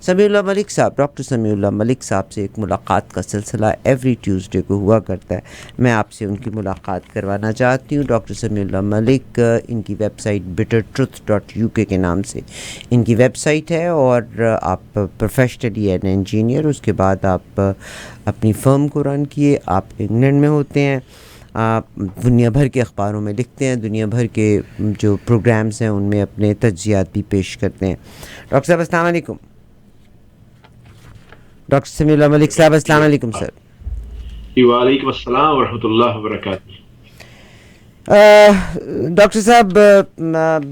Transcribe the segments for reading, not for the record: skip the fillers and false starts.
سمیع اللہ ملک صاحب، ڈاکٹر سمیع اللہ ملک صاحب سے ایک ملاقات کا سلسلہ ایوری ٹیوزڈے کو ہوا کرتا ہے. میں آپ سے ان کی ملاقات کروانا چاہتی ہوں. ڈاکٹر سمیع اللہ ملک، ان کی ویب سائٹ bittertruth.uk کے نام سے ان کی ویب سائٹ ہے، اور آپ پروفیشنلی این انجینئر، اس کے بعد آپ اپنی فرم کو رن کیے. آپ انگلینڈ میں ہوتے ہیں، آپ دنیا بھر کے اخباروں میں لکھتے ہیں، دنیا بھر کے جو پروگرامز ہیں ان میں اپنے تجزیات بھی پیش کرتے ہیں. ڈاکٹر صاحب السلام علیکم. ڈاکٹر سمیع اللہ ملک صاحب السلام علیکم سر. وعلیکم السلام ورحمۃ اللہ وبرکاتہ. ڈاکٹر صاحب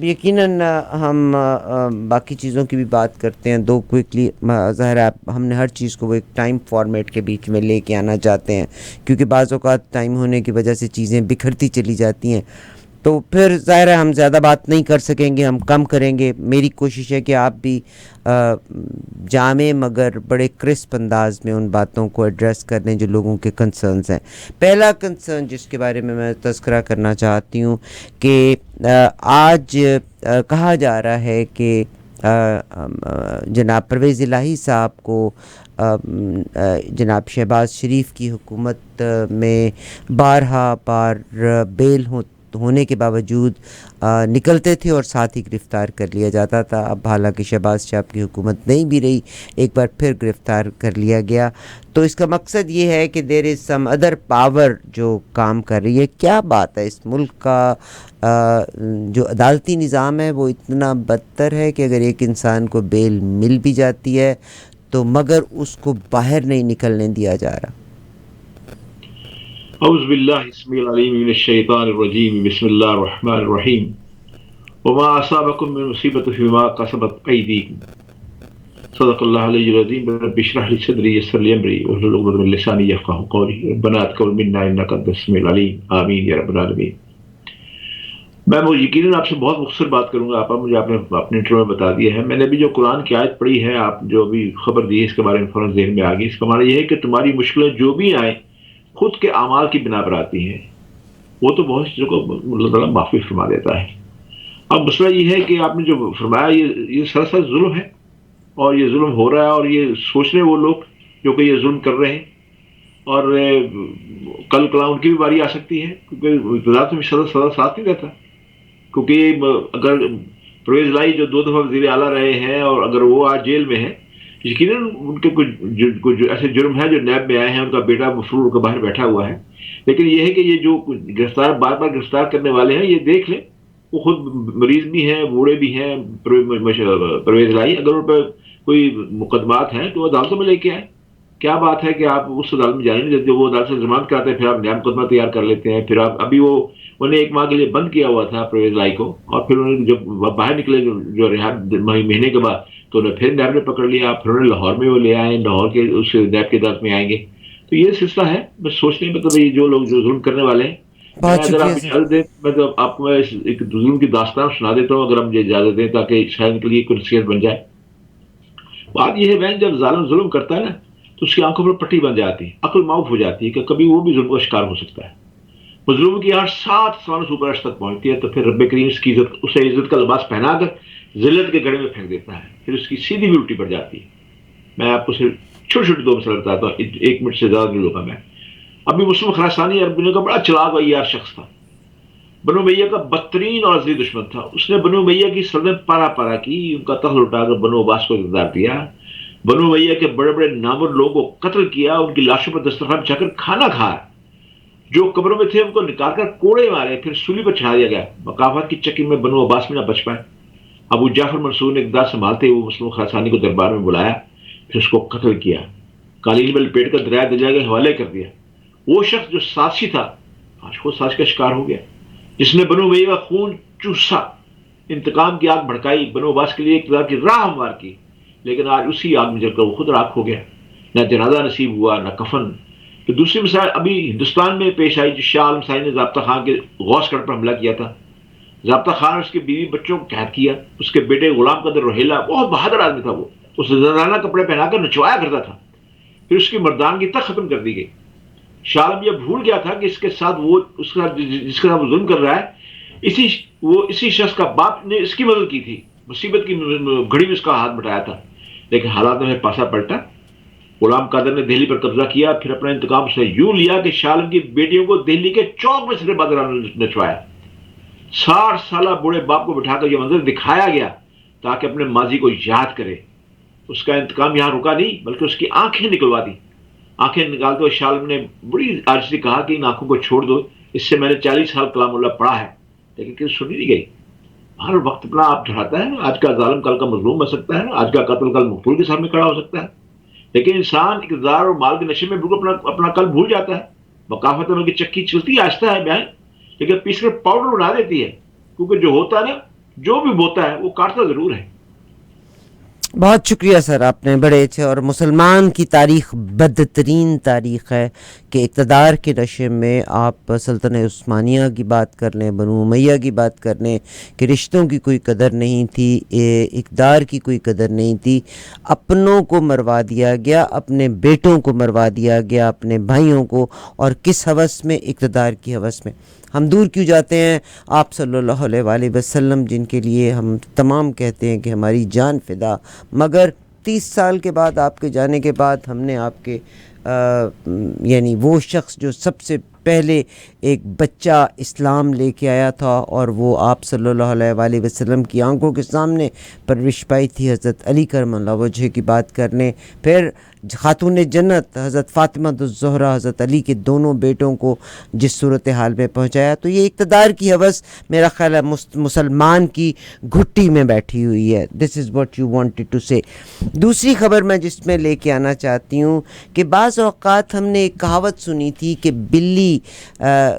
یقیناً ہم باقی چیزوں کی بھی بات کرتے ہیں، دو کوئکلی ظاہر ہے ہم نے ہر چیز کو وہ ایک ٹائم فارمیٹ کے بیچ میں لے کے آنا چاہتے ہیں، کیونکہ بعض اوقات ٹائم ہونے کی وجہ سے چیزیں بکھرتی چلی جاتی ہیں، تو پھر ظاہر ہے ہم زیادہ بات نہیں کر سکیں گے، ہم کم کریں گے. میری کوشش ہے کہ آپ بھی جامع مگر بڑے کرسپ انداز میں ان باتوں کو ایڈریس کر دیں جو لوگوں کے کنسرنز ہیں. پہلا کنسرن جس کے بارے میں تذکرہ کرنا چاہتی ہوں کہ آج کہا جا رہا ہے کہ جناب پرویز الہی صاحب کو جناب شہباز شریف کی حکومت میں بارہا بار بیل ہونے کے باوجود نکلتے تھے اور ساتھ ہی گرفتار کر لیا جاتا تھا. اب حالانکہ شہباز صاحب کی حکومت نہیں بھی رہی، ایک بار پھر گرفتار کر لیا گیا. تو اس کا مقصد یہ ہے کہ دیر از سم ادر پاور جو کام کر رہی ہے. کیا بات ہے، اس ملک کا جو عدالتی نظام ہے وہ اتنا بدتر ہے کہ اگر ایک انسان کو بیل مل بھی جاتی ہے تو مگر اس کو باہر نہیں نکلنے دیا جا رہا. اعوذ باللہ السمیع العلیم من الشیطان الرجیم، بسم اللہ الرحمن الرحیم. وما اصابکم من مصیبۃ فبما کسبت ایدیکم، صدق اللہ العلی العظیم. رب اشرح لی صدری یسر لی امری واحلل عقدۃ من لسانی یفقہوا قولی. ربنا تقبل منا انک انت السمیع العلیم، آمین یا رب العالمین. میں یقیناً آپ سے بہت مختصر بات کروں گا. آپ مجھے آپ نے اپنے انٹرو میں بتا دیا ہے. میں نے ابھی جو قرآن کی آیت پڑھی ہے، آپ جو ابھی خبر دی ہے اس کے بارے میں فوراً ذہن میں آ گئی. اس کا معنی یہ ہے کہ تمہاری مشکلیں جو بھی آئیں خود کے اعمال کی بنا پر آتی ہیں، وہ تو بہت چیزوں کو اللہ تعالیٰ معافی فرما دیتا ہے. اب مسئلہ یہ ہے کہ آپ نے جو فرمایا یہ سراسر ظلم ہے، اور یہ ظلم ہو رہا ہے، اور یہ سوچ رہے وہ لوگ جو کہ یہ ظلم کر رہے ہیں، اور کل کلا ان کی بھی باری آ سکتی ہے، کیونکہ ابتدا میں سزا ساتھ نہیں رہتا. کیونکہ اگر پرویز الہی جو 2 دفعہ وزیر اعلیٰ رہے ہیں، اور اگر وہ آج جیل میں ہیں، یقیناً ان کے کچھ ایسے جرم ہیں جو نیب میں آئے ہیں. ان کا بیٹا مفرور کا باہر بیٹھا ہوا ہے. لیکن یہ ہے کہ یہ جو گرفتار بار بار گرفتار کرنے والے ہیں، یہ دیکھ لیں وہ خود مریض بھی ہیں، بوڑھے بھی ہیں. پرویز الہی اگر ان پہ کوئی مقدمات ہیں تو وہ عدالتوں میں لے کے آئیں. کیا بات ہے کہ آپ اس عدالت میں جانے نہیں دیتے، وہ عدالت سے ضمانت کراتے ہیں، پھر آپ نیا مقدمہ تیار کر لیتے ہیں. پھر آپ ابھی انہیں 1 ماہ کے لیے بند کیا ہوا تھا پرویز الہی کو، اور پھر انہیں جب باہر نکلے جو رہا مہینے کے بعد، تو انہیں پھر نیب نے پکڑ لیا. پھر انہیں لاہور میں وہ لے آئے، لاہور کے اس نیب کی عدالت میں آئیں گے. تو یہ سلسلہ ہے. بس سوچنے میں تو یہ جو لوگ جو ظلم کرنے والے ہیں، میں بہت اگر شکریہ آپ سر. اجازت دیں میں تو آپ کو ایک ظلم کی داستان سنا دیتا ہوں، اگر آپ مجھے اجازت دیں، تاکہ شاید ان کے لیے کوئی نصیحت بن جائے. بات یہ ہے بہن، جب ظالم ظلم کرتا ہے نا تو اس کی آنکھوں پر پٹی بن جاتی ہے، عقل معاف ہو جاتی ہے کہ کبھی وہ بھی ظلم کا شکار ہو سکتا ہے. مظلوم کی آنکھ 7 آسمانوں سے اوپر عرش تک پہنچتی ہے، تو پھر رب کریم اس کی عزت، اسے عزت کا لباس پہنا کر ذلت کے گڑھے میں پھینک دیتا ہے. پھر اس کی سیدھی بھی الٹی پڑ جاتی ہے. میں آپ کو صرف چھوٹی چھوٹی 2 مسئلہ بتاتا ہوں، 1 منٹ سے زیادہ نہیں لوں گا میں. ابھی مسلم خراسانی عربیوں کا بڑا چلاک و عیار شخص تھا، بنو امیہ کا بدترین اور ازلی دشمن تھا. اس نے بنو امیہ کی سلطنت پارا پارا کی، ان کا تخت اٹھا کر بنو عباس کو اقتدار دیا. بنو امیہ کے بڑے بڑے نامور لوگوں کو قتل کیا، ان کی لاشوں پر دسترخوان بچھا کر کھانا کھایا. جو قبروں میں تھے ان کو نکال کر کوڑے مارے، پھر سولی پر چڑھا دیا گیا. مقافات کی چکی میں بنو عباس میں نہ بچ پائے. ابو جعفر منصور نے اقتدار سنبھالتے ہوئے مسلم خراسانی کو دربار میں بلایا، پھر اس کو قتل کیا، قالین میں لپیٹ کر دریائے دجلہ کے حوالے کر دیا. وہ شخص جو سازشی تھا آج خود سازش کا شکار ہو گیا، جس نے بنو امیہ کا خون چوسا، انتقام کی آگ بھڑکائی، بنو عباس کے لیے اقتدار کی راہ ہموار کی. لیکن آج اسی آگ میں جل کر وہ خود راکھ ہو گیا. نہ جنازہ نصیب ہوا، نہ کفن. تو دوسری مثال ابھی ہندوستان میں پیش آئی، جو شاہ عالم ثانی نے ضابطہ خان کے غوث گڑھ پر حملہ کیا تھا. ضابطہ خان اور اس کی بیوی بچوں کو قید کیا. اس کے بیٹے غلام قدر روہیلا بہت بہادر آدمی تھا، وہ اسے زنانہ کپڑے پہنا کر نچوایا کرتا تھا. پھر اس کی مردانگی تک ختم کر دی گئی. شاہ عالم یہ بھول گیا تھا کہ اس کے ساتھ وہ جس کے ساتھ وہ ظلم کر رہا ہے، اسی شخص کا باپ نے اس کی مدد کی تھی، مصیبت کی گھڑی میں اس کا ہاتھ بٹایا تھا. لیکن حالات میں پاسا پلٹا. غلام قادر نے دہلی پر قبضہ کیا, پھر اپنا انتقام سے یوں لیا کہ شاہ عالم کی بیٹیوں کو دہلی کے چوک میں سرے بادرہ نچوایا. 60 سالہ بوڑھے باپ کو بٹھا کر یہ منظر دکھایا گیا تاکہ اپنے ماضی کو یاد کرے. اس کا انتقام یہاں رکا نہیں بلکہ اس کی آنکھیں نکلوا دی. آنکھیں نکالتے ہوئے شاہ عالم نے بڑی عاجزی سے کہا کہ ان آنکھوں کو چھوڑ دو, اس سے میں نے 40 سال کلام اللہ پڑھا ہے. لیکن کسی سنی نہیں گئی. ہر وقت اپنا آپ ڈراتا ہے. آج کا ظالم کل کا مظلوم بن سکتا ہے, آج کا قتل کل مقتول کے سامنے کھڑا ہو سکتا ہے. لیکن انسان اقتدار اور مال کے نشے میں بالکل اپنا کل بھول جاتا ہے. مقافت میں کی چکی چلتی آہستہ ہے بہن, لیکن پیس کر پاؤڈر بنا دیتی ہے, کیونکہ جو ہوتا ہے نا, جو بھی بوتا ہے وہ کاٹتا ضرور ہے. بہت شکریہ سر, آپ نے بڑے اچھے. اور مسلمان کی تاریخ بدترین تاریخ ہے کہ اقتدار کے نشے میں آپ سلطنت عثمانیہ کی بات کر لیں, بنو امیہ کی بات کر لیں, کہ رشتوں کی کوئی قدر نہیں تھی, اقتدار کی کوئی قدر نہیں تھی. اپنوں کو مروا دیا گیا, اپنے بیٹوں کو مروا دیا گیا, اپنے بھائیوں کو, اور کس ہوس میں؟ اقتدار کی ہوس میں. ہم دور کیوں جاتے ہیں؟ آپ صلی اللہ علیہ وآلہ وسلم جن کے لیے ہم تمام کہتے ہیں کہ ہماری جان فدا, مگر 30 سال کے بعد, آپ کے جانے کے بعد, ہم نے آپ کے یعنی وہ شخص جو سب سے پہلے ایک بچہ اسلام لے کے آیا تھا اور وہ آپ صلی اللہ علیہ وآلہ وسلم کی آنکھوں کے سامنے پرورش پائی تھی, حضرت علی کرم اللہ وجہ کی بات کرنے, پھر خاتون جنت حضرت فاطمہ الزہرا, حضرت علی کے دونوں بیٹوں کو جس صورتحال میں پہنچایا. تو یہ اقتدار کی ہوس میرا خیال ہے مسلمان کی گھٹی میں بیٹھی ہوئی ہے. This is what you wanted to say. دوسری خبر میں جس میں لے کے آنا چاہتی ہوں کہ بعض اوقات ہم نے ایک کہاوت سنی تھی کہ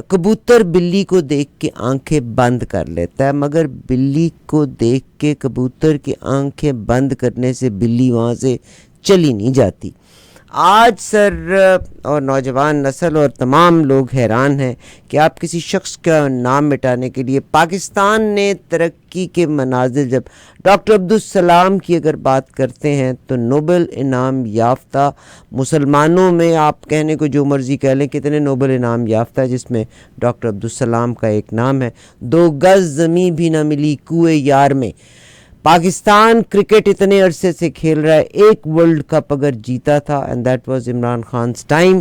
کبوتر بلی کو دیکھ کے آنکھیں بند کر لیتا ہے, مگر بلی کو دیکھ کے کبوتر کی آنکھیں بند کرنے سے بلی وہاں سے چلی نہیں جاتی. آج سر اور نوجوان نسل اور تمام لوگ حیران ہیں کہ آپ کسی شخص کا نام مٹانے کے لیے, پاکستان نے ترقی کے منازل, جب ڈاکٹر عبدالسلام کی اگر بات کرتے ہیں تو نوبل انعام یافتہ مسلمانوں میں, آپ کہنے کو جو مرضی کہہ لیں, کتنے نوبل انعام یافتہ جس میں ڈاکٹر عبدالسلام کا ایک نام ہے. 2 گز زمین بھی نہ ملی کوئے یار میں. پاکستان کرکٹ اتنے عرصے سے کھیل رہا ہے, ایک ورلڈ کپ اگر جیتا تھا and that was Imran Khan's time.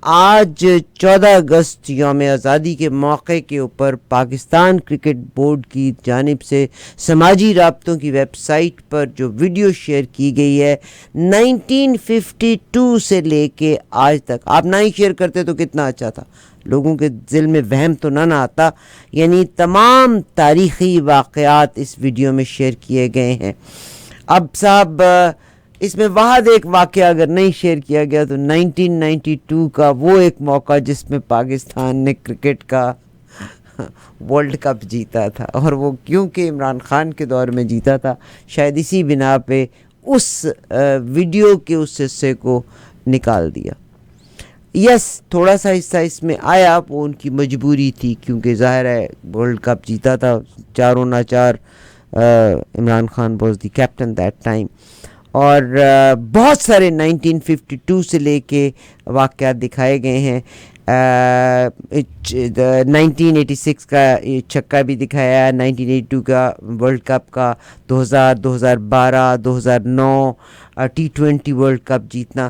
آج 14 اگست یوم آزادی کے موقع کے اوپر پاکستان کرکٹ بورڈ کی جانب سے سماجی رابطوں کی ویب سائٹ پر جو ویڈیو شیئر کی گئی ہے 1952 سے لے کے آج تک, آپ نہ ہی شیئر کرتے تو کتنا اچھا تھا, لوگوں کے دل میں وہم تو نہ آتا. یعنی تمام تاریخی واقعات اس ویڈیو میں شیئر کیے گئے ہیں. اب صاحب اس میں واحد ایک واقعہ اگر نہیں شیئر کیا گیا تو 1992 کا وہ ایک موقع جس میں پاکستان نے کرکٹ کا ورلڈ کپ جیتا تھا, اور وہ کیونکہ عمران خان کے دور میں جیتا تھا, شاید اسی بنا پہ اس ویڈیو کے اس حصے کو نکال دیا. یس تھوڑا سا حصہ اس میں آیا, وہ ان کی مجبوری تھی کیونکہ ظاہر ہے ورلڈ کپ جیتا تھا, چاروں نہ چار Imran Khan was the captain that time. اور بہت سارے 1952 سے لے کے واقعات دکھائے گئے ہیں. 1986 کا چھکا بھی دکھایا ہے, 1982 کا ورلڈ کپ کا, 2000, 2012, 2009 T20 ورلڈ کپ جیتنا.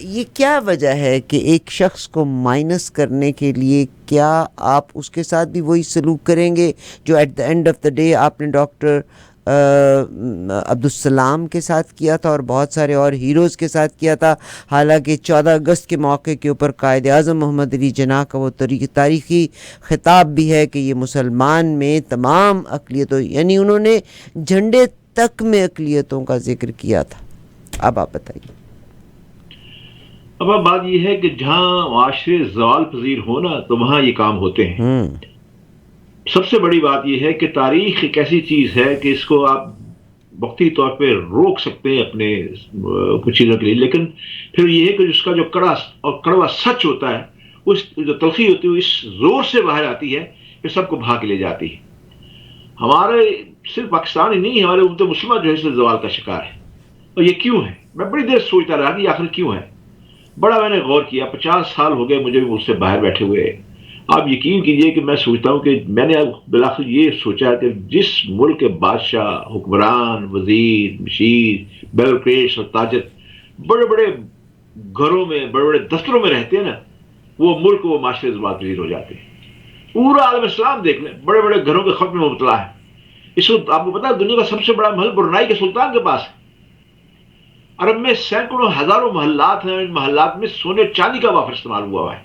یہ کیا وجہ ہے کہ ایک شخص کو مائنس کرنے کے لیے کیا آپ اس کے ساتھ بھی وہی سلوک کریں گے جو at the end of the day آپ نے ڈاکٹر عبدالسلام کے ساتھ کیا تھا اور بہت سارے اور ہیروز کے ساتھ کیا تھا؟ حالانکہ 14 اگست کے موقع کے اوپر قائد اعظم محمد علی جناح کا وہ تاریخی خطاب بھی ہے کہ یہ مسلمان میں تمام اقلیتوں, یعنی انہوں نے جھنڈے تک میں اقلیتوں کا ذکر کیا تھا. اب آپ بتائیے. اب بات یہ ہے کہ جہاں معاشرے زوال پذیر ہونا تو وہاں یہ کام ہوتے ہیں. سب سے بڑی بات یہ ہے کہ تاریخ ایک ایسی چیز ہے کہ اس کو آپ وقتی طور پہ روک سکتے ہیں اپنے کچھ چیزوں کے لیے, لیکن پھر یہ ہے کہ اس کا جو کڑا اور کڑوا سچ ہوتا ہے, اس جو تلخی ہوتی ہے اس زور سے باہر آتی ہے کہ سب کو بھاگ لے جاتی ہے. ہمارے صرف پاکستان ہی نہیں, ہمارے امت مسلمہ جو ہے اس زوال کا شکار ہے. اور یہ کیوں ہے؟ میں بڑی دیر سوچتا رہا کہ آخر کیوں ہے. بڑا میں نے غور کیا, 50 سال ہو گئے مجھے بھی مجھ سے باہر بیٹھے ہوئے. آپ یقین کیجئے کہ میں سوچتا ہوں کہ میں نے اب بالآخر یہ سوچا کہ جس ملک کے بادشاہ، حکمران، وزیر، مشیر، بیوروکریٹس اور تاجر بڑے بڑے گھروں میں، بڑے بڑے دفتروں میں رہتے ہیں نا، وہ ملک وہ معاشرے زبان پذیر ہو جاتے ہیں. پورا عالم اسلام دیکھ لیں، بڑے بڑے گھروں کے خط میں مبتلا ہے. اس وقت آپ کو پتا ہے دنیا کا سب سے بڑا محل برنائی کے سلطان کے پاس ہے. عرب میں سینکڑوں ہزاروں محلات ہیں، ان محلات میں سونے چاندی کا وافر استعمال ہوا ہے.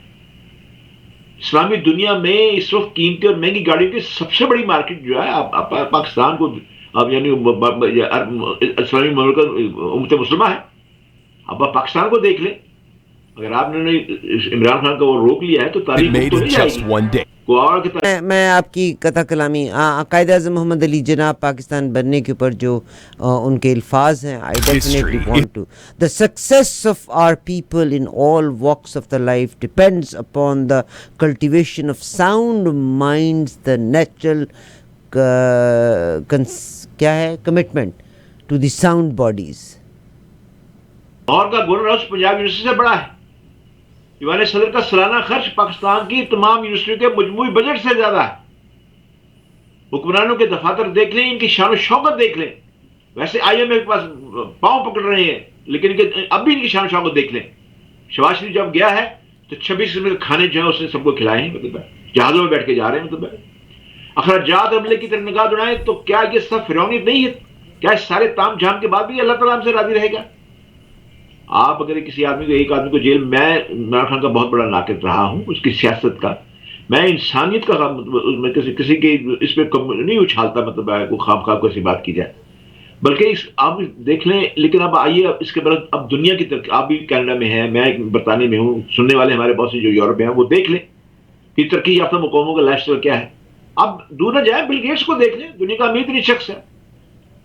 اسلامی دنیا میں اس وقت قیمتی اور مہنگی گاڑیوں کی سب سے بڑی مارکیٹ جو ہے، آپ پاکستان کو، اب یعنی اسلامی مملکت امت مسلمہ ہے، اب آپ پاکستان کو دیکھ لیں. اگر آپ نے عمران خان کا وہ روک لیا ہے تو تاریخ تو نہیں جائے گی. میں آپ کی قطع کلامی قائد اعظم محمد علی جناح پاکستان بننے کے اوپر جو ان کے الفاظ ہیں، I definitely want to the success of our people in all walks of the life depends upon the cultivation of sound minds, the natural کیا ہے commitment to the sound bodies. Lahore کا گورنر ہاؤس پنجاب یونیورسٹی سے بڑا ہے. ایوان صدر کا سالانہ خرچ پاکستان کی تمام یونیورسٹیوں کے مجموعی بجٹ سے زیادہ ہے. حکمرانوں کے دفاتر دیکھ لیں، ان کی شان و شوکت دیکھ لیں. ویسے آئی ایم اے کے پاس پاؤں پکڑ رہے ہیں، لیکن اب بھی ان کی شان و شوکت دیکھ لیں. شہباز شریف جب گیا ہے تو 26 قسم کے کھانے جو ہیں اس نے سب کو کھلائے ہیں. مطلب جہازوں میں بیٹھ کے جا رہے ہیں. مطلب اخراجات عملے کی طرف نگاہ دوڑائیں تو کیا یہ سب فرعونیت نہیں ہے؟ کیا اس سارے تام جھام کے بعد بھی اللہ تعالیٰ ہم سے راضی رہے گا؟ آپ اگر کسی آدمی کو، ایک آدمی کو جیل، میں عمران خان کا بہت بڑا ناقد رہا ہوں، اس کی سیاست کا، میں انسانیت کا میں کسی کے اس پہ نہیں اچھالتا، مطلب کوئی خواب خواب کو ایسی بات کی جائے، بلکہ آپ دیکھ لیں. لیکن اب آئیے اس کے بعد اب دنیا کی ترقی، آپ بھی کینیڈا میں ہیں، میں برطانیہ میں ہوں، سننے والے ہمارے بہت سے جو یورپ میں ہیں وہ دیکھ لیں کہ ترقی یافتہ مقاموں کا لائف اسٹائل کیا ہے. اب دور نہ جائیں، بل گیٹس کو دیکھ لیں، دنیا کا امیر ترین شخص ہے.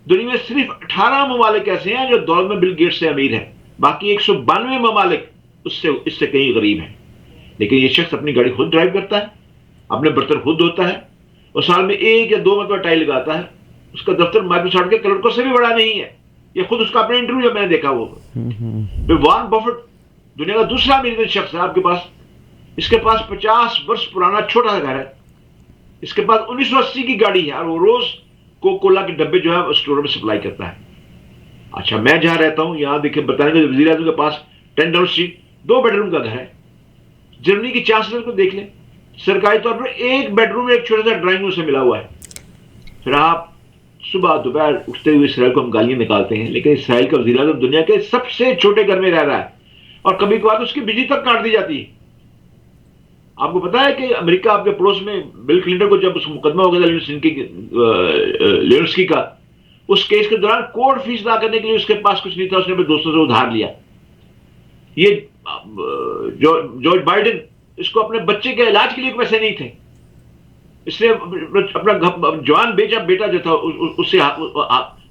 دنیا میں صرف 18 ممالک ایسے ہیں جو دولت میں بل گیٹس سے امیر ہیں، باقی 192 ممالک اس سے کہیں غریب ہیں. لیکن یہ شخص اپنی گاڑی خود ڈرائیو کرتا ہے، اپنے برتن خود دھوتا ہے، اور سال میں 1 یا 2 مرتبہ ٹائی لگاتا ہے. اس کا دفتر مائیکروسافٹ کے کلرکوں سے بھی بڑا نہیں ہے. یہ خود اس کا اپنا انٹرویو جب میں نے دیکھا وہ وارن بفٹ دنیا کا دوسرا امیر شخص ہے. آپ کے پاس، اس کے پاس 50 برس پرانا چھوٹا سا گھر ہے. اس کے پاس 1980 کی گاڑی ہے، اور وہ روز کولا کے ڈبے جو ہے اسٹور میں سپلائی کرتا ہے. اچھا میں جہاں رہتا ہوں یہاں دیکھیں، بتانے کے وزیر اعظم کے پاس 10 ڈاؤن اسٹریٹ 2 بیڈ روم کا گھر ہے. جرمنی کی چانسلر کو دیکھ لیں، سرکاری طور پر 1 بیڈ روم ایک چھوٹا سا ڈرائنگ روم سے ملا ہوا ہے. پھر آپ صبح دوپہر اٹھتے ہوئے اسرائیل کو ہم گالیاں نکالتے ہیں، لیکن اسرائیل کا وزیر اعظم دنیا کے سب سے چھوٹے گھر میں رہ رہا ہے، اور کبھی کبھار اس کی بجلی تک کاٹ دی جاتی ہے. آپ کو پتا ہے کہ امریکہ آپ کے پڑوس میں بل کلنٹن کو جب اس مقدمہ ہو گیا تھا لیونسکی کا، اس کیس کے دوران کوڑ فیس ادا کرنے کے لیے اس کے پاس کچھ نہیں تھا، اس نے اپنے دوستوں سے ادھار لیا. یہ جارج بائیڈن، اس کو اپنے بچے کے علاج کے لیے پیسے نہیں تھے، اس نے اپنا جوان بیٹا جو تھا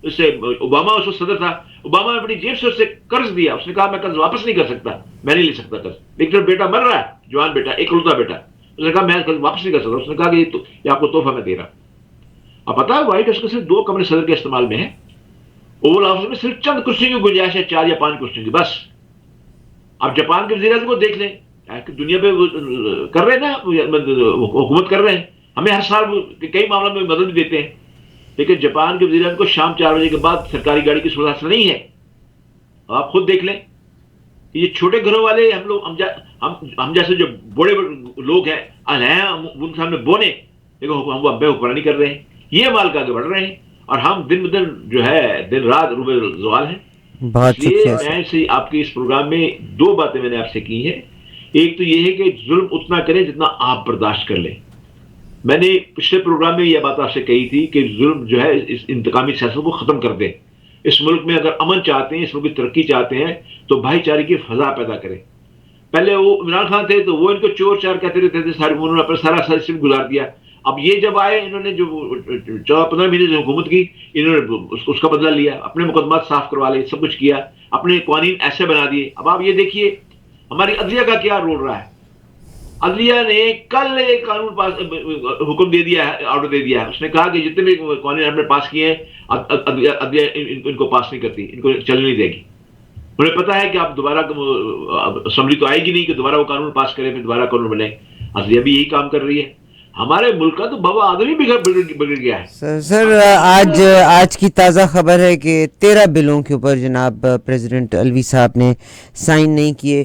اس سے اوباما اس وقت صدر تھا، اوباما نے اپنی جیب سے اس سے قرض دیا. اس نے کہا میں قرض واپس نہیں کر سکتا، میں نہیں لے سکتا قرض. لیکن بیٹا مر رہا ہے، جوان بیٹا، اکلوتا بیٹا، اس نے کہا میں قرض واپس نہیں کر سکتا. اس نے کہا کہ یہ آپ کو تحفہ میں دے رہا. اب پتا ہے وائٹ ہاؤس کے صرف 2 کمرے صدر کے استعمال میں ہیں. اوول ہاؤس میں صرف چند کرسیوں کی گنجائش ہے، 4 یا 5 کرسیوں کی بس. آپ جاپان کے وزیر اعظم کو دیکھ لیں، دنیا پہ کر رہے ہیں نا، حکومت کر رہے ہیں، ہمیں ہر سال کئی معاملوں میں مدد بھی دیتے ہیں. لیکن جاپان کے وزیر اعظم کو شام 4 بجے کے بعد سرکاری گاڑی کی سہولت نہیں ہے. آپ خود دیکھ لیں، یہ چھوٹے گھروں والے ہم جیسے جو بڑے لوگ ہیں ان کے سامنے بونے، لیکن ہم وہ حکمرانی کر رہے ہیں. یہ مال کا آگے بڑھ رہے ہیں، اور ہم دن بدن جو ہے دن رات روبے زوال ہیں. اس لیے میں سے آپ کے اس پروگرام میں 2 باتیں میں نے آپ سے کی ہیں. ایک تو یہ ہے کہ ظلم اتنا کریں جتنا آپ برداشت کر لیں. میں نے پچھلے پروگرام میں یہ بات آپ سے کہی تھی کہ ظلم جو ہے اس انتقامی سیاست کو ختم کر دیں. اس ملک میں اگر امن چاہتے ہیں، اس ملک کی ترقی چاہتے ہیں، تو بھائی چارے کی فضا پیدا کریں. پہلے وہ عمران خان تھے تو وہ ان کو چور چار کہتے رہتے تھے، انہوں نے اپنا سارا سسٹم گزار دیا. اب یہ جب آئے، انہوں نے جو 14-15 مہینے جو حکومت کی، انہوں نے اس کا بدلہ لیا، اپنے مقدمات صاف کروا لے، سب کچھ کیا، اپنے قوانین ایسے بنا دیے. اب آپ یہ دیکھیے ہماری عدلیہ کا کیا رول رہا ہے. عدلیہ نے کل ایک قانون پاس حکم دے دیا ہے، آرڈر دے دیا ہے. اس نے کہا کہ جتنے بھی قوانین ہم نے پاس کیے ہیں عدلیہ ان کو پاس نہیں کرتی، ان کو چلنے نہیں دے گی. انہیں پتا ہے کہ آپ دوبارہ اسمبلی تو آئے گی نہیں کہ دوبارہ وہ قانون پاس کریں، پھر دوبارہ قانون بنے. عدلیہ بھی یہی کام کر رہی ہے. ہمارے ملک کا تو بابا آدمی بگڑ گیا ہے. سر آج کی تازہ خبر ہے کہ 13 بلوں کے اوپر جناب پریزیڈنٹ الوی صاحب نے سائن نہیں کیے.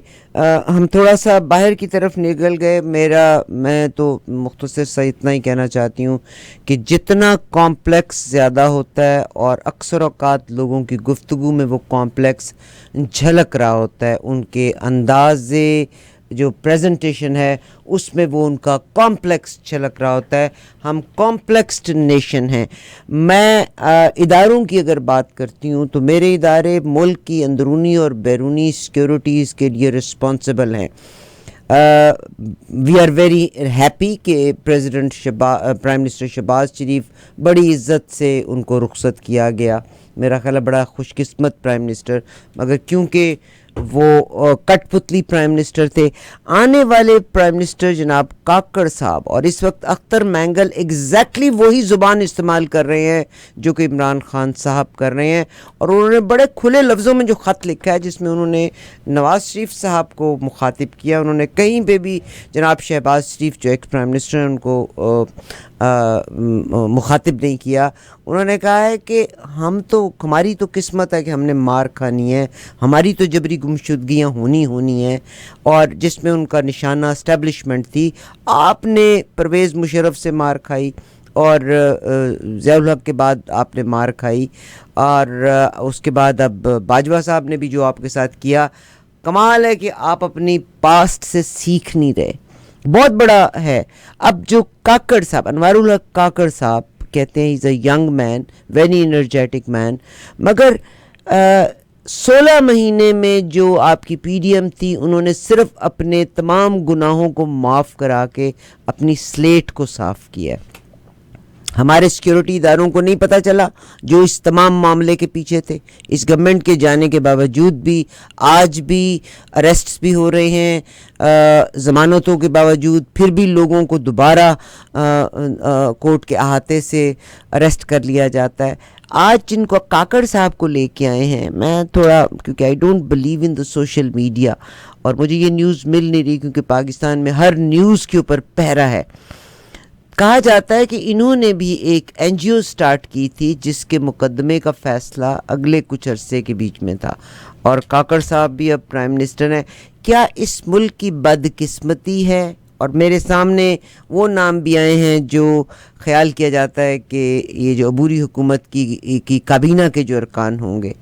ہم تھوڑا سا باہر کی طرف نکل گئے. میں تو مختصر سا اتنا ہی کہنا چاہتی ہوں کہ جتنا کمپلیکس زیادہ ہوتا ہے اور اکثر اوقات لوگوں کی گفتگو میں وہ کمپلیکس جھلک رہا ہوتا ہے, ان کے اندازے جو پریزنٹیشن ہے اس میں وہ ان کا کمپلیکس چھلک رہا ہوتا ہے. ہم کمپلیکسڈ نیشن ہیں. میں اداروں کی اگر بات کرتی ہوں تو میرے ادارے ملک کی اندرونی اور بیرونی سیکیورٹیز کے لیے رسپانسبل ہیں. وی آر ویری ہیپی کہ پرائم منسٹر شہباز شریف بڑی عزت سے ان کو رخصت کیا گیا. میرا خیال ہے بڑا خوش قسمت پرائم منسٹر, مگر کیونکہ وہ کٹ پتلی پرائم منسٹر تھے. آنے والے پرائم منسٹر جناب کاکڑ صاحب اور اس وقت اختر مینگل ایگزیکٹلی وہی زبان استعمال کر رہے ہیں جو کہ عمران خان صاحب کر رہے ہیں, اور انہوں نے بڑے کھلے لفظوں میں جو خط لکھا ہے جس میں انہوں نے نواز شریف صاحب کو مخاطب کیا. انہوں نے کہیں پہ بھی جناب شہباز شریف جو ایک پرائم منسٹر ہیں ان کو مخاطب نہیں کیا. انہوں نے کہا ہے کہ ہماری تو قسمت ہے کہ ہم نے مار کھانی ہے, ہماری تو جبری گمشدگیاں ہونی ہیں, اور جس میں ان کا نشانہ اسٹیبلشمنٹ تھی. آپ نے پرویز مشرف سے مار کھائی اور ضیاء الحق کے بعد آپ نے مار کھائی, اور اس کے بعد اب باجوہ صاحب نے بھی جو آپ کے ساتھ کیا. کمال ہے کہ آپ اپنی پاسٹ سے سیکھ نہیں رہے, بہت بڑا ہے. اب جو کاکڑ صاحب, انوار الحق کاکڑ صاحب کہتے ہیں he's a young man, very energetic man, مگر 16 مہینے میں جو آپ کی پی ڈی ایم تھی انہوں نے صرف اپنے تمام گناہوں کو معاف کرا کے اپنی سلیٹ کو صاف کیا. ہمارے سیکیورٹی اداروں کو نہیں پتہ چلا جو اس تمام معاملے کے پیچھے تھے. اس گورنمنٹ کے جانے کے باوجود بھی آج بھی اریسٹس بھی ہو رہے ہیں, ضمانتوں کے باوجود پھر بھی لوگوں کو دوبارہ کورٹ کے احاطے سے اریسٹ کر لیا جاتا ہے. آج جن کو کاکڑ صاحب کو لے کے آئے ہیں, میں تھوڑا کیونکہ I don't believe in the social media, اور مجھے یہ نیوز مل نہیں رہی کیونکہ پاکستان میں ہر نیوز کے اوپر پہرا ہے. کہا جاتا ہے کہ انہوں نے بھی ایک این جی او سٹارٹ کی تھی جس کے مقدمے کا فیصلہ اگلے کچھ عرصے کے بیچ میں تھا, اور کاکڑ صاحب بھی اب پرائم منسٹر ہیں. کیا اس ملک کی بدقسمتی ہے؟ اور میرے سامنے وہ نام بھی آئے ہیں جو خیال کیا جاتا ہے کہ یہ جو عبوری حکومت کی کابینہ کے جو ارکان ہوں گے,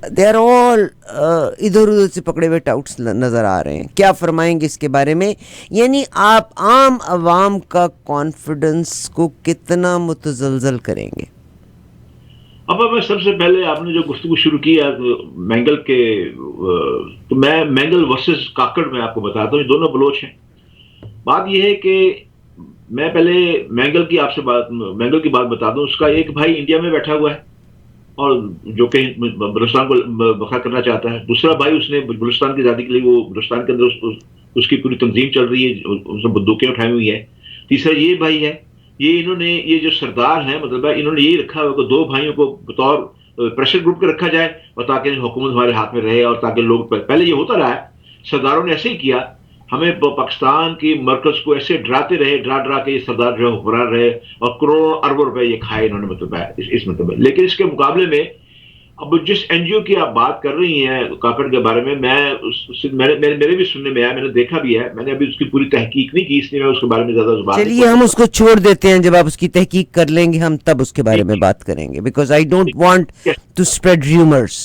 دے آر آل ادھر ادھر سے پکڑے ہوئے ٹاؤٹس نظر آ رہے ہیں. کیا فرمائیں گے اس کے بارے میں؟ یعنی آپ عام عوام کا کانفیڈنس کو کتنا متزلزل کریں گے؟ اب میں سب سے پہلے آپ نے جو گفتگو شروع کی ہے مینگل کے, تو میں مینگل ورسز کاکڑ میں آپ کو بتاتا ہوں, یہ دونوں بلوچ ہیں. بات یہ ہے کہ میں پہلے مینگل کی بات بتا دوں. اس کا ایک بھائی انڈیا میں بیٹھا ہوا ہے اور جو کہ بلوچستان کو بقا کرنا چاہتا ہے. دوسرا بھائی اس نے بلوچستان کی آزادی کے لیے وہ بلوچستان کے اندر اس کی پوری تنظیم چل رہی ہے, اس نے بندوقیں اٹھائی ہوئی ہیں. تیسرا یہ بھائی ہے, یہ جو سردار ہیں مطلب انہوں نے یہی رکھا ہوا کہ دو بھائیوں کو بطور پریشر گروپ کے رکھا جائے اور تاکہ حکومت ہمارے ہاتھ میں رہے, اور تاکہ لوگ پہلے یہ ہوتا رہا ہے, سرداروں نے ایسے ہی کیا, ہمیں پاکستان کی مرکز کو ایسے ڈراتے رہے, ڈرا کے یہ سردار جو ہے حکمران رہے, اور کروڑوں اربوں روپے یہ کھائے انہوں نے مطلب اس مطلب. لیکن اس کے مقابلے میں اب جس این جی او کی آپ بات کر رہی ہیں کاکڑ کے بارے میں, میرے بھی سننے میں آیا, میں نے دیکھا بھی ہے, میں نے ابھی اس کی پوری تحقیق نہیں کی, اس لیے میں اس کے بارے میں زیادہ زبان. چلیے ہم اس کو چھوڑ دیتے ہیں, جب آپ اس کی تحقیق کر لیں گے ہم تب اس کے بارے میں بات کریں گے, because I don't want to spread rumours.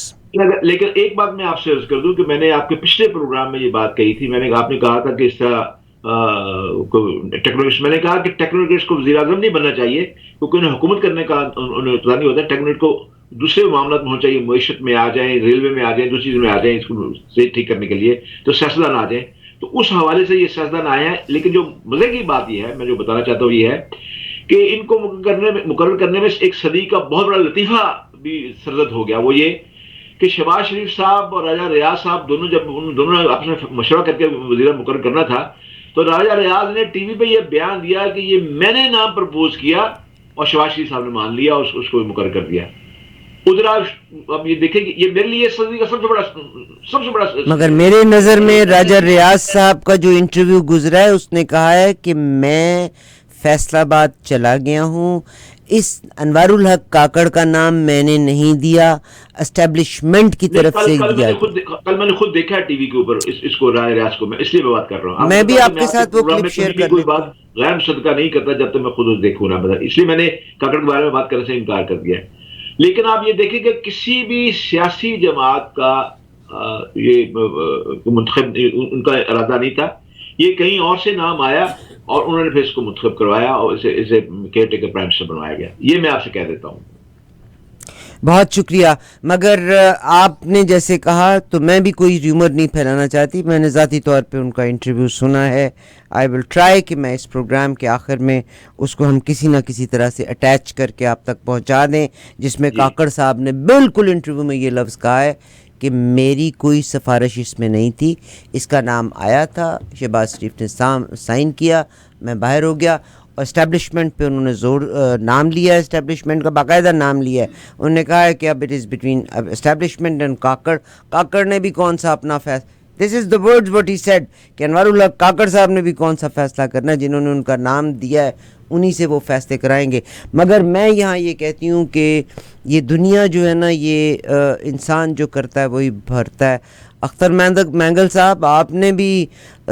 لیکن ایک بات میں آپ سے عرض کر دوں کہ میں نے آپ کے پچھلے پروگرام میں یہ بات کہی تھی. آپ نے کہا تھا کہ اس طرح ٹیکنالوجسٹ, میں نے کہا کہ ٹیکنالوجسٹ کو وزیر اعظم نہیں بننا چاہیے کیونکہ انہیں حکومت کرنے کا انہیں نہیں ہوتا. ٹیکنالوجسٹ کو دوسرے معاملات میں ہونا چاہیے, معیشت میں آ جائیں, ریلوے میں آ جائیں, دوسری چیزوں میں آ جائیں, اس کو صحیح ٹھیک کرنے کے لیے تو سیاستدان آ جائیں. تو اس حوالے سے یہ سیاستدان آئے ہیں. لیکن جو مزے کی بات یہ ہے, میں جو بتانا چاہتا ہوں یہ ہے کہ ان کو مقرر کرنے میں ایک صدی کا بہت بڑا لطیفہ بھی سرزد ہو گیا. وہ یہ کہ شہباز شریف صاحب اور راجہ ریاض صاحب دونوں آپس میں مشورہ کر کے وزیر مقرر کرنا تھا, تو راجہ ریاض نے ٹی وی پہ یہ بیان دیا کہ یہ میں نے نام پرپوز کیا, اور شہباز شریف صاحب نے مان لیا اور اس کو مقرر کر دیا. ادھر آپ اب یہ دیکھیں کہ یہ میرے لیے صدی کا سب سے بڑا مگر میرے نظر میں راجہ ریاض صاحب کا جو انٹرویو گزرا ہے اس نے کہا ہے کہ میں فیصل آباد چلا گیا ہوں, اس انوار الحق کاکڑ کا نام میں نے نہیں دیا, اسٹیبلشمنٹ کی طرف سے دیا گیا. کل میں نے خود دیکھا ہے ٹی وی کے اوپر اس کو راجہ ریاض کو, میں اس لیے بات کر رہا ہوں. میں بھی آپ میں کے ساتھ وہ پروگرام کلپ میں شیئر کبھی بھی کر کوئی لیتا بات ہوں. غیر مصدقہ نہیں کرتا جب تک میں خود دیکھوں نہ. اس لیے میں نے کاکڑ کے بارے میں بات کرنے سے انکار کر دیا. لیکن آپ یہ دیکھیں کہ کسی بھی سیاسی جماعت کا یہ منتخب ان کا ارادہ نہیں تھا, یہ کہیں اور سے نام آیا اور انہوں نے پھر اس کو منتخب کروایا اور اسے کیئر ٹیکر پرائم منسٹر بنوایا گیا. یہ میں آپ سے کہہ دیتا ہوں. بہت شکریہ. مگر آپ نے جیسے کہا تو میں بھی کوئی ریومر نہیں پھیلانا چاہتی. میں نے ذاتی طور پہ ان کا انٹرویو سنا ہے. آئی ول ٹرائی کہ میں اس پروگرام کے آخر میں اس کو ہم کسی نہ کسی طرح سے اٹیچ کر کے آپ تک پہنچا دیں, جس میں کاکڑ صاحب نے بالکل انٹرویو میں یہ لفظ کہا ہے کہ میری کوئی سفارش اس میں نہیں تھی, اس کا نام آیا تھا, شہباز شریف نے سائن کیا, میں باہر ہو گیا. اور اسٹیبلشمنٹ پہ انہوں نے زور نام لیا ہے, اسٹیبلشمنٹ کا باقاعدہ نام لیا ہے. انہوں نے کہا ہے کہ اب it is between establishment and Kakar. Kakar نے بھی کون سا اپنا فیصلہ, this is the words what he said, کہ انوار الحق کاکڑ صاحب نے بھی کون سا فیصلہ کرنا ہے, جنہوں نے ان کا نام دیا ہے انہی سے وہ فیصلے کرائیں گے. مگر میں یہاں یہ کہتی ہوں کہ یہ دنیا جو ہے نا, یہ انسان جو کرتا ہے وہی بھرتا ہے. اختر مینگل صاحب, آپ نے بھی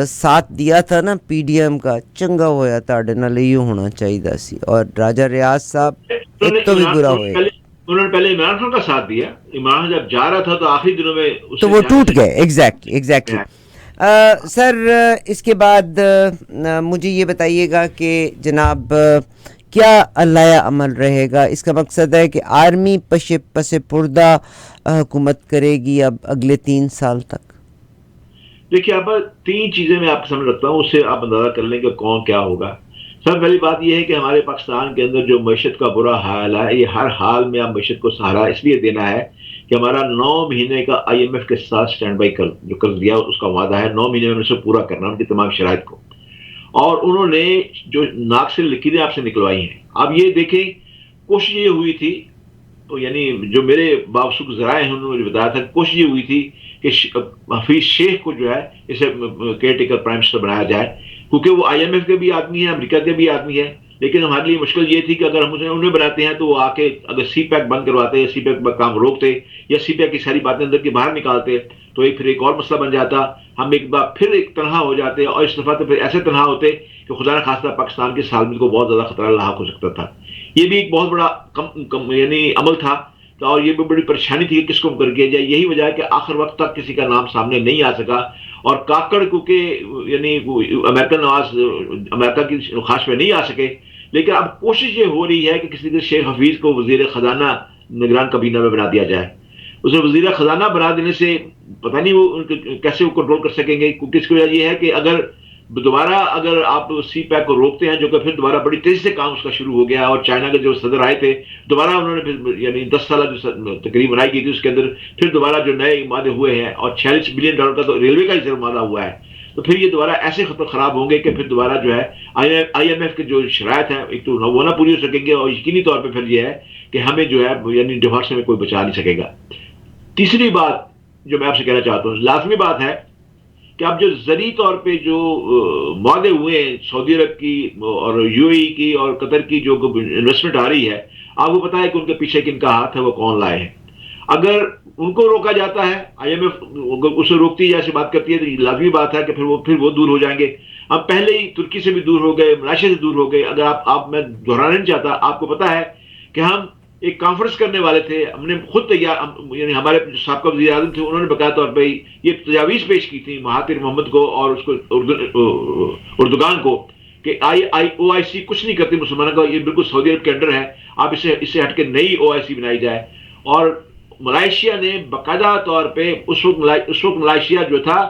ساتھ دیا تھا نا پی ڈی ایم کا, چنگا ہویا تھاڑے نال یہ ہونا چاہیے سی. اور راجہ ریاض صاحب ایک تو بھی برا ہوئے, انہوں نے پہلے عمران خان کا ساتھ دیا. عمران خان جب جا رہا تھا تو آخری دنوں میں تو وہ ٹوٹ گئے. ایگزیکٹلی. سر اس کے بعد مجھے یہ بتائیے گا کہ جناب کیا اللہ عمل رہے گا؟ اس کا مقصد ہے کہ آرمی پس پردہ حکومت کرے گی اب اگلے 3 سال تک. دیکھیے اب 3 چیزیں میں آپ کے سامنے رکھتا ہوں, اس سے آپ اندازہ کر لیں کہ کون کیا ہوگا. سب سے پہلی بات یہ ہے کہ ہمارے پاکستان کے اندر جو معیشت کا برا حال ہے, یہ ہر حال میں اب معیشت کو سہارا اس لیے دینا ہے کہ ہمارا 9 مہینے کا آئی ایم ایف کے ساتھ اسٹینڈ بائی جو قرض دیا اس کا وعدہ ہے, 9 مہینے میں اسے پورا کرنا, ان کی تمام شرائط کو. اور انہوں نے جو ناک سے لکیریں آپ سے نکلوائی ہیں. اب یہ دیکھیں کوشش یہ ہوئی تھی, یعنی جو میرے باوسوق ذرائع ہیں انہوں نے مجھے بتایا تھا, کوشش یہ ہوئی تھی کہ حفیظ شیخ کو جو ہے اسے کیئر ٹیکر پرائم منسٹر بنایا جائے, کیونکہ وہ آئی ایم ایف کے بھی آدمی ہیں, امریکہ کے بھی آدمی ہیں. لیکن ہمارے لیے مشکل یہ تھی کہ اگر ہم انہیں بناتے ہیں تو وہ آ کے اگر سی پیک بند کرواتے, سی پیک پر کام روکتے, یا سی پیک کی ساری باتیں اندر کی باہر نکالتے, تو پھر ایک اور مسئلہ بن جاتا. ہم ایک بار پھر ایک تنہا ہو جاتے, اور اس دفعہ تو پھر ایسے تنہا ہوتے کہ خدا نہ خواستہ پاکستان کی سالمیت کو بہت زیادہ خطرہ لاحق ہو سکتا تھا. یہ بھی ایک بہت بڑا یعنی عمل تھا, اور یہ بھی بڑی پریشانی تھی کہ کس کو کر کیا جائے. یہی وجہ ہے کہ آخر وقت تک کسی کا نام سامنے نہیں آ سکا. اور کاکڑ کیونکہ یعنی امریکن نواز امریکہ کی خواہش میں نہیں آ سکے. لیکن اب کوشش یہ ہو رہی ہے کہ کسی طرح شیخ حفیظ کو وزیر خزانہ نگران کابینہ میں بنا دیا جائے. اسے وزیر خزانہ بنا دینے سے پتہ نہیں وہ کیسے وہ کنٹرول کر سکیں گے, کیونکہ اس کی وجہ یہ ہے کہ اگر آپ سی پیک کو روکتے ہیں, جو کہ پھر دوبارہ بڑی تیزی سے کام اس کا شروع ہو گیا, اور چائنا کے جو صدر آئے تھے دوبارہ انہوں نے پھر یعنی 10 سالہ جو تقریب بنائی گئی تھی اس کے اندر پھر دوبارہ جو نئے مادے ہوئے ہیں, اور $46 بلین کا تو ریلوے کا ہی صرف مادہ ہوا ہے, تو پھر یہ دوبارہ ایسے خراب ہوں گے کہ پھر دوبارہ جو ہے آئی ایم ایف کے جو شرائط ہیں ایک تو وہ نہ پوری ہو سکیں گے, اور یقینی طور پہ پھر یہ ہے کہ ہمیں جو ہے یعنی ڈیفالٹ میں کوئی بچا نہیں سکے گا. تیسری بات جو میں آپ سے کہنا چاہتا ہوں, لازمی بات ہے کہ اب جو زرعی طور پہ جو معاہدے ہوئے ہیں سعودی عرب کی اور یو اے ای کی اور قطر کی جو انویسٹمنٹ آ رہی ہے, آپ کو پتا ہے کہ ان کے پیچھے کن کا ہاتھ ہے, وہ کون لائے ہیں. اگر ان کو روکا جاتا ہے, آئی ایم ایف اسے روکتی ہے, ایسی بات کرتی ہے, تو لازمی بات ہے کہ پھر وہ دور ہو جائیں گے. ہم پہلے ہی ترکی سے بھی دور ہو گئے, ملائیشیا سے دور ہو گئے. اگر آپ میں دہرانا نہیں چاہتا, آپ کو پتا ہے کہ ہم ایک کانفرنس کرنے والے تھے, ہم نے خود تیار, یعنی ہمارے سابقہ وزیر اعظم تھے انہوں نے بقایا طور پہ یہ تجاویز پیش کی تھی مہاتیر محمد کو اور اس کو اردوگان کو کہ او آئی سی کچھ نہیں کرتی مسلمانوں کا, یہ بالکل سعودی عرب کے انڈر ہے, آپ اسے ہٹ کے نئی او آئی سی بنائی جائے. اور ملائیشیا نے باقاعدہ طور پہ اس وقت ملائیشیا جو تھا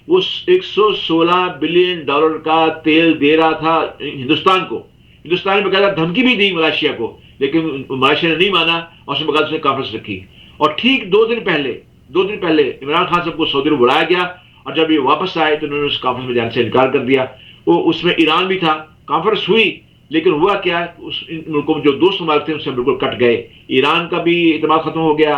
وہ $116 بلین کا تیل دے رہا تھا ہندوستان کو. ہندوستان نے باقاعدہ دھمکی بھی دی ملائیشیا کو, لیکن ملائیشیا نے نہیں مانا اور اس نے باقاعدہ کانفرنس رکھی. اور ٹھیک 2 دن پہلے عمران خان صاحب کو سعودی عرب بلایا گیا, اور جب یہ واپس آئے تو انہوں نے اس کانفرنس میں جانے سے انکار کر دیا. وہ اس میں ایران بھی تھا, کانفرنس ہوئی, لیکن ہوا کیا، ان ملکوں میں جو دوست ممالک تھے ان سے بالکل کٹ گئے. ایران کا بھی اعتماد ختم ہو گیا،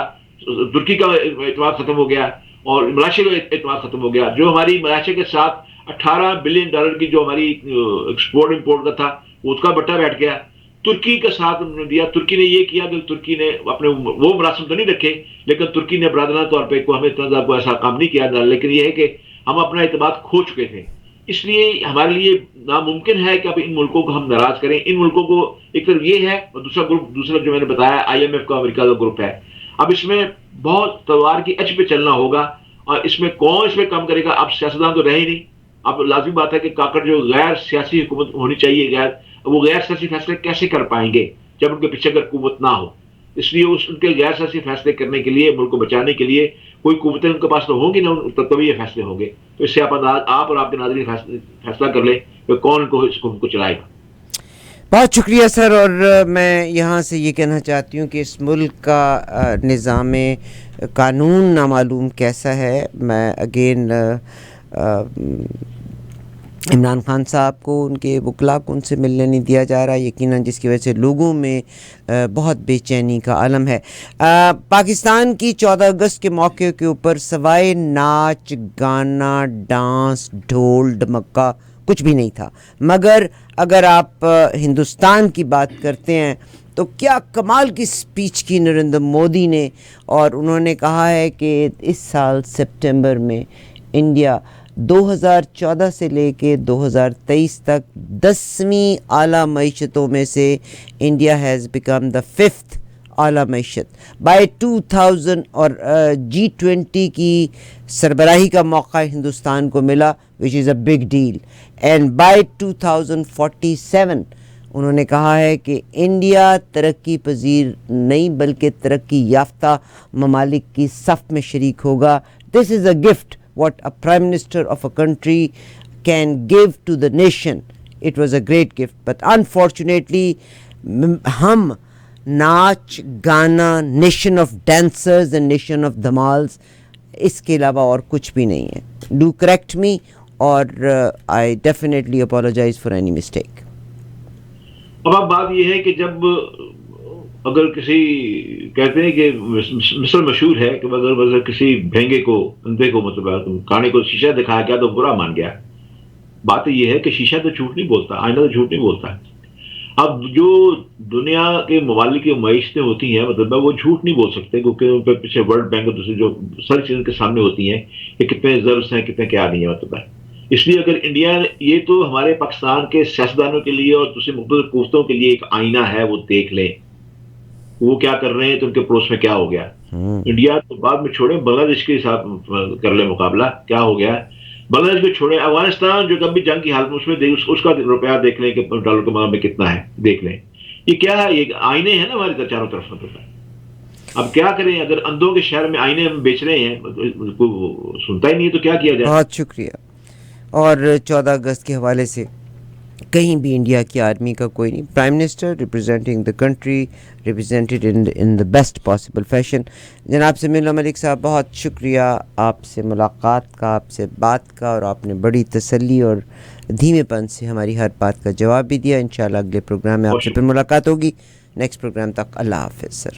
ترکی کا اعتماد ختم ہو گیا، اور ملائیشیا کا اعتماد ختم ہو گیا. جو ہماری ملائیشیا کے ساتھ $18 بلین کی جو ہماری ایکسپورٹ امپورٹ کا تھا اس کا بٹا بیٹھ گیا. ترکی کا ساتھ انہوں نے دیا. ترکی نے یہ کیا کہ ترکی نے اپنے وہ مراسم تو نہیں رکھے، لیکن ترکی نے برادرانہ طور پہ ہمیں اتنا زیادہ ایسا کام نہیں کیا. لیکن یہ ہے کہ ہم اپنا اعتماد کھو چکے تھے. اس لیے ہمارے لیے ناممکن ہے کہ اب ان ملکوں کو ہم ناراض کریں. ان ملکوں کو ایک طرف یہ ہے، اور دوسرا گروپ، دوسرا جو میں نے بتایا IMF کا امریکہ کا گروپ ہے. اب اس میں بہت تلوار کی ایج پہ چلنا ہوگا، اور اس میں کون اس میں کم کرے گا؟ اب سیاستدان تو رہے ہی نہیں. اب لازمی بات ہے کہ کاکڑ جو غیر سیاسی حکومت ہونی چاہیے، وہ غیر سیاسی فیصلے کیسے کر پائیں گے جب ان کے پیچھے اگر قوت نہ ہو؟ اس لیے ان کے غیر سیاسی فیصلے کرنے کے لیے، ملک کو بچانے کے لیے کوئی قوتیں ان کے پاس تو ہوں گی نا، تبھی یہ فیصلے ہوں گے. تو اس سے آپ اور آپ کے ناظرین فیصلہ کر لیں کہ کون کو اس حکم کو چلائے گا. بہت شکریہ سر. اور میں یہاں سے یہ کہنا چاہتی ہوں کہ اس ملک کا نظام قانون نامعلوم کیسا ہے. میں اگین عمران خان صاحب کو، ان کے وکلاء کو ان سے ملنے نہیں دیا جا رہا، یقیناً جس کی وجہ سے لوگوں میں بہت بے چینی کا عالم ہے. پاکستان کی 14 اگست کے موقع کے اوپر سوائے ناچ گانا ڈانس ڈھول ڈمکا کچھ بھی نہیں تھا. مگر اگر آپ ہندوستان کی بات کرتے ہیں تو کیا کمال کی سپیچ کی نریندر مودی نے، اور انہوں نے کہا ہے کہ اس سال سپٹمبر میں انڈیا 2014 سے لے کے 2023 تک 10ویں اعلیٰ معیشتوں میں سے India has become the 5th اعلیٰ معیشت بائی 2000. اور G20 کی سربراہی کا موقع ہندوستان کو ملا which is a big deal. And by 2047 انہوں نے کہا ہے کہ انڈیا ترقی پذیر نہیں بلکہ ترقی یافتہ ممالک کی صف میں شریک ہوگا. This is a gift what a prime minister of a country can give to the nation. It was a great gift, but unfortunately hum naach gana, nation of dancers and nation of dhamals, اس کے علاوہ اور کچھ بھی نہیں ہے. Do correct me, اور I definitely apologize for any mistake. اب بات یہ ہے کہ جب اگر کسی کہتے ہیں کہ مثل مشہور ہے کہ اگر کسی بھینگے کو، اندھے کو، مطلب کانے کو شیشہ دکھایا گیا تو برا مان گیا. بات یہ ہے کہ شیشہ تو جھوٹ نہیں بولتا، آئینہ تو جھوٹ نہیں بولتا. اب جو دنیا کے ممالک کی معیشتیں ہوتی ہیں مطلب وہ جھوٹ نہیں بول سکتے، کیونکہ ان پہ پیچھے ورلڈ بینک اور دوسری جو ساری چیزیں کے سامنے ہوتی ہیں کہ کتنے ضرب ہیں، کتنے کیا نہیں ہے مطلب. اس لیے اگر انڈیا، یہ تو ہمارے پاکستان کے سیاستدانوں کے لیے اور دوسرے مختلف قوتوں کے لیے ایک آئینہ ہے، وہ دیکھ لیں وہ کیا کر رہے ہیں تو ان کے پڑوس میں کیا ہو گیا. انڈیا تو بعد میں چھوڑیں، بنگلہ دیش کے ساتھ کر لیں مقابلہ، کیا ہو گیا. بنگلہ دیش کو چھوڑیں، افغانستان جو کبھی جنگ کی حالت میں اس کا روپیہ دیکھ لیں کہ ڈالر کے مقابلے میں کتنا ہے، دیکھ لیں. یہ کیا ہے؟ یہ آئینے ہیں نا ہمارے چاروں طرف. اب کیا کریں؟ اگر اندھوں کے شہر میں آئینے ہم بیچ رہے ہیں، کوئی سنتا ہی نہیں ہے تو کیا کیا جائے. بہت شکریہ. اور 14 اگست کے حوالے سے کہیں بھی انڈیا کی آرمی کا کوئی نہیں. Prime minister representing the country, represented in the best possible fashion. جناب سمیع ملک صاحب، بہت شکریہ آپ سے ملاقات کا، آپ سے بات کا، اور آپ نے بڑی تسلی اور دھیمے پن سے ہماری ہر بات کا جواب بھی دیا. انشاءاللہ اگلے پروگرام میں آپ سے پھر ملاقات ہوگی. نیکسٹ پروگرام تک اللہ حافظ سر.